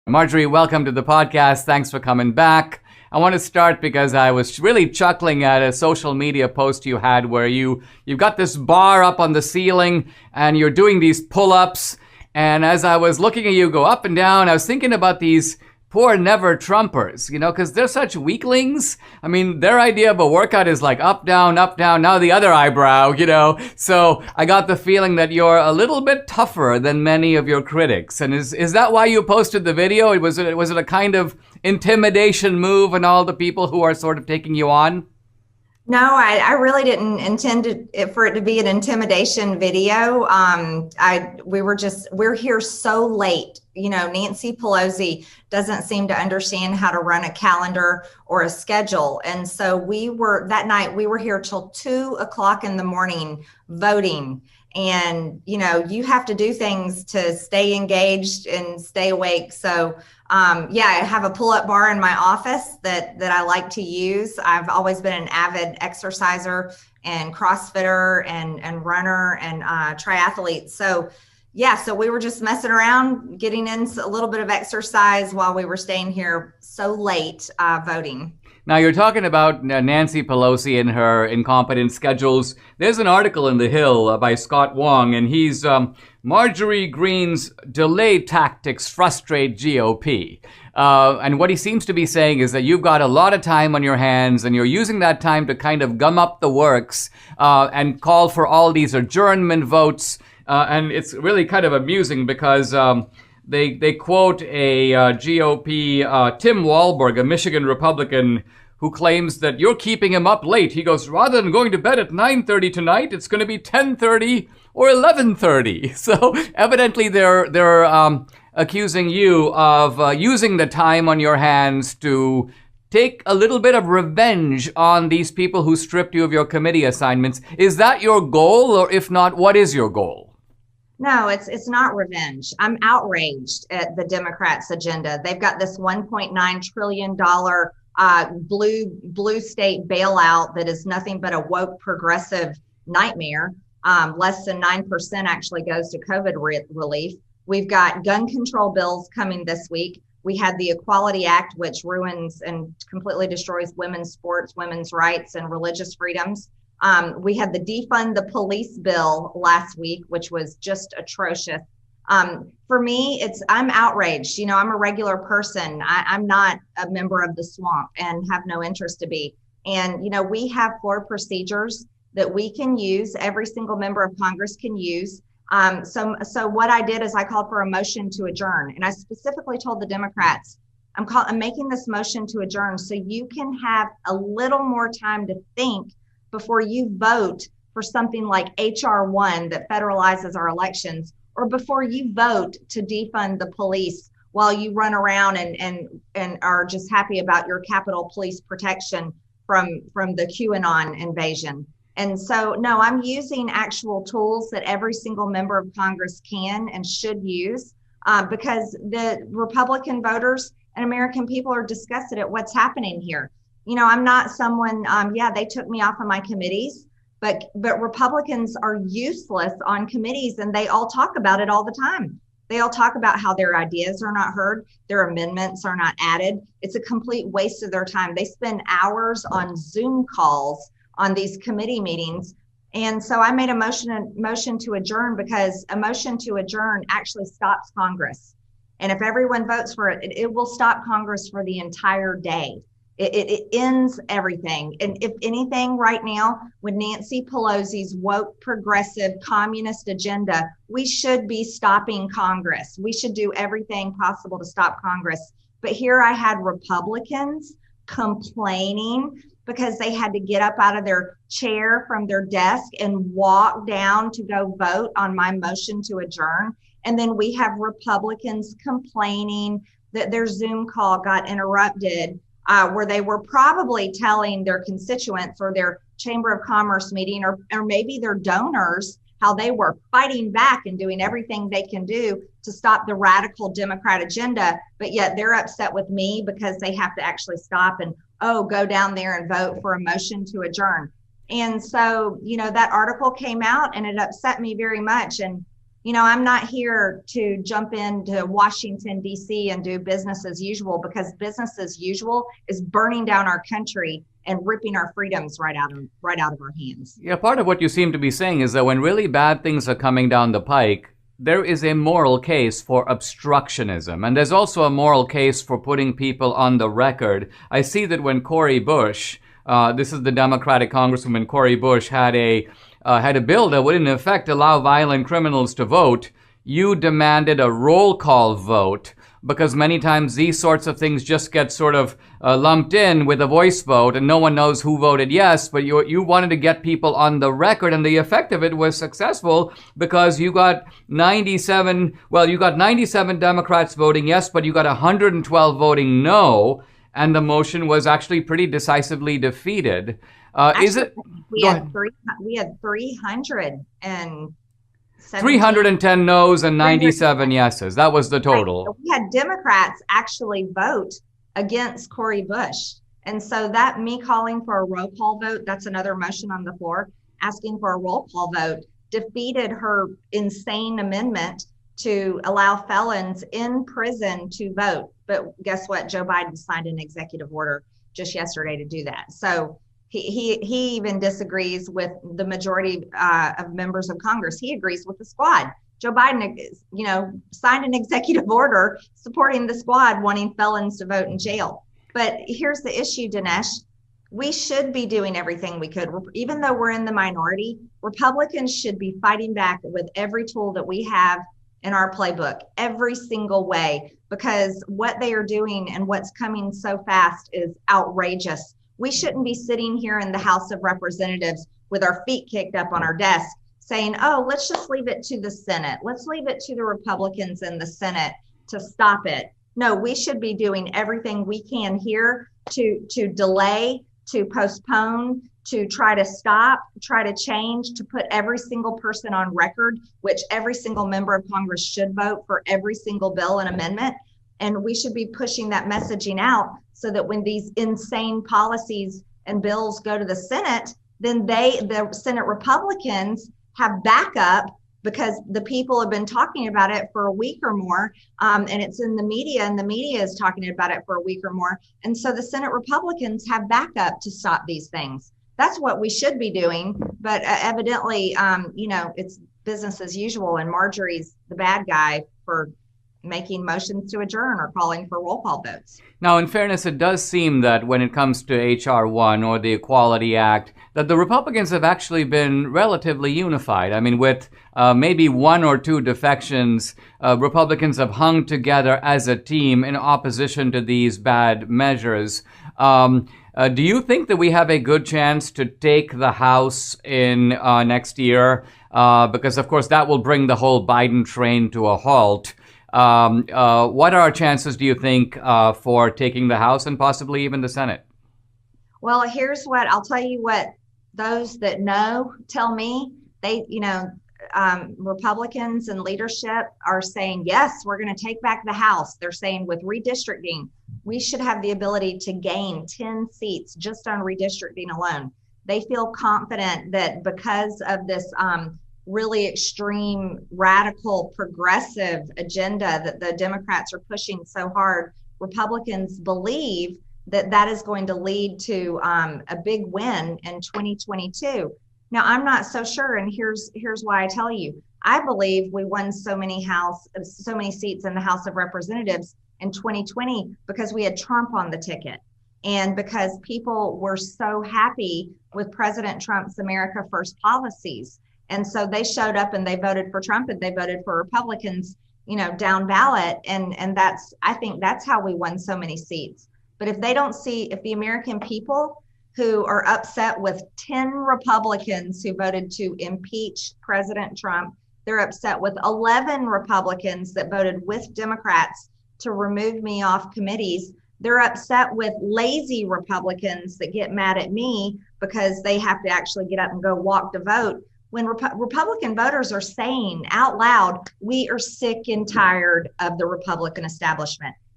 Marjorie, welcome to the podcast. Thanks for coming back. I want to start because I was really chuckling at a social media post you had where you've got this bar up on the ceiling and you're doing these pull-ups. And as I was looking at you go up and down, I was thinking about these poor never Trumpers, because they're such weaklings. I mean, their idea of a workout is like up, down, now the other eyebrow, So I got the feeling that you're a little bit tougher than many of your critics. And is that why you posted the video? Was it a kind of intimidation move on all the people who are sort of taking you on? No, I really didn't intend for it to be an intimidation video. We're here so late. Nancy Pelosi doesn't seem to understand how to run a calendar or a schedule. And so that night we were here till 2:00 in the morning voting. And, you have to do things to stay engaged and stay awake. So, I have a pull-up bar in my office that I like to use. I've always been an avid exerciser and CrossFitter and runner and triathlete. So, so we were just messing around, getting in a little bit of exercise while we were staying here so late voting. Now, you're talking about Nancy Pelosi and her incompetent schedules. There's an article in The Hill by Scott Wong, and he's Marjorie Greene's delay tactics frustrate GOP. And what he seems to be saying is that you've got a lot of time on your hands, and you're using that time to kind of gum up the works and call for all these adjournment votes. And it's really kind of amusing because they quote a GOP, Tim Walberg, a Michigan Republican, who claims that you're keeping him up late. He goes, rather than going to bed at 9:30 tonight, it's going to be 10:30 or 11:30. So evidently they're accusing you of using the time on your hands to take a little bit of revenge on these people who stripped you of your committee assignments. Is that your goal? Or if not, what is your goal? No, it's not revenge. I'm outraged at the Democrats' agenda. They've got this $1.9 trillion blue state bailout that is nothing but a woke progressive nightmare. Less than 9% actually goes to COVID relief. We've got gun control bills coming this week. We had the Equality Act, which ruins and completely destroys women's sports, women's rights, and religious freedoms. We had the defund the police bill last week, which was just atrocious. For me, I'm outraged. I'm a regular person. I'm not a member of the swamp and have no interest to be. And, we have floor procedures that we can use. Every single member of Congress can use. So what I did is I called for a motion to adjourn. And I specifically told the Democrats, I'm making this motion to adjourn so you can have a little more time to think before you vote for something like HR 1 that federalizes our elections, or before you vote to defund the police while you run around and are just happy about your Capitol Police protection from the QAnon invasion. And so, no, I'm using actual tools that every single member of Congress can and should use because the Republican voters and American people are disgusted at what's happening here. I'm not someone, they took me off of my committees, but Republicans are useless on committees and they all talk about it all the time. They all talk about how their ideas are not heard, their amendments are not added. It's a complete waste of their time. They spend hours on Zoom calls on these committee meetings. And so I made a motion to adjourn because a motion to adjourn actually stops Congress. And if everyone votes for it, it will stop Congress for the entire day. It ends everything. And if anything right now, with Nancy Pelosi's woke, progressive, communist agenda, we should be stopping Congress. We should do everything possible to stop Congress. But here I had Republicans complaining because they had to get up out of their chair from their desk and walk down to go vote on my motion to adjourn. And then we have Republicans complaining that their Zoom call got interrupted, where they were probably telling their constituents or their Chamber of Commerce meeting or maybe their donors how they were fighting back and doing everything they can do to stop the radical Democrat agenda, but yet they're upset with me because they have to actually stop and, go down there and vote for a motion to adjourn. And so, that article came out and it upset me very much. And I'm not here to jump into Washington, D.C. and do business as usual, because business as usual is burning down our country and ripping our freedoms right out of our hands. Yeah, part of what you seem to be saying is that when really bad things are coming down the pike, there is a moral case for obstructionism. And there's also a moral case for putting people on the record. I see that when Cori Bush, this is the Democratic Congresswoman Cori Bush, had a bill that would in effect allow violent criminals to vote, you demanded a roll call vote, because many times these sorts of things just get sort of lumped in with a voice vote and no one knows who voted yes, but you wanted to get people on the record, and the effect of it was successful because you got 97 Democrats voting yes, but you got 112 voting no, and the motion was actually pretty decisively defeated. We had 310 no's and 97 yeses. That was the total. Right. We had Democrats actually vote against Cori Bush. And so that me calling for a roll call vote, that's another motion on the floor, asking for a roll call vote, defeated her insane amendment to allow felons in prison to vote. But guess what? Joe Biden signed an executive order just yesterday to do that. So he even disagrees with the majority of members of Congress. He agrees with the squad. Joe Biden, signed an executive order supporting the squad, wanting felons to vote in jail. But here's the issue, Dinesh. We should be doing everything we could. Even though we're in the minority, Republicans should be fighting back with every tool that we have in our playbook, every single way, because what they are doing and what's coming so fast is outrageous. We shouldn't be sitting here in the House of Representatives with our feet kicked up on our desk saying, oh, let's just leave it to the Senate. Let's leave it to the Republicans in the Senate to stop it. No, we should be doing everything we can here to delay, to postpone, to try to stop, try to change, to put every single person on record, which every single member of Congress should vote for every single bill and amendment. And we should be pushing that messaging out so that when these insane policies and bills go to the Senate, then the Senate Republicans have backup, because the people have been talking about it for a week or more, and it's in the media, and the media is talking about it for a week or more. And so the Senate Republicans have backup to stop these things. That's what we should be doing. But evidently, it's business as usual, and Marjorie's the bad guy for making motions to adjourn or calling for roll call votes. Now, in fairness, it does seem that when it comes to H.R. 1 or the Equality Act, that the Republicans have actually been relatively unified. I mean, with maybe one or two defections, Republicans have hung together as a team in opposition to these bad measures. Do you think that we have a good chance to take the House in next year? Because, of course, that will bring the whole Biden train to a halt. What are our chances, do you think, for taking the House and possibly even the Senate? Well, here's what I'll tell you what those that know tell me. Republicans and leadership are saying, yes, we're going to take back the House. They're saying with redistricting, we should have the ability to gain 10 seats just on redistricting alone. They feel confident that because of this really extreme, radical, progressive agenda that the Democrats are pushing so hard, Republicans believe that that is going to lead to a big win in 2022. Now, I'm not so sure, and here's why I tell you. I believe we won so many seats in the House of Representatives in 2020 because we had Trump on the ticket, and because people were so happy with President Trump's America First policies. And so they showed up and they voted for Trump, and they voted for Republicans, down ballot. And I think that's how we won so many seats. But if the American people who are upset with 10 Republicans who voted to impeach President Trump, they're upset with 11 Republicans that voted with Democrats to remove me off committees, they're upset with lazy Republicans that get mad at me because they have to actually get up and go walk to vote. When Republican voters are saying out loud, we are sick and tired of the Republican establishment.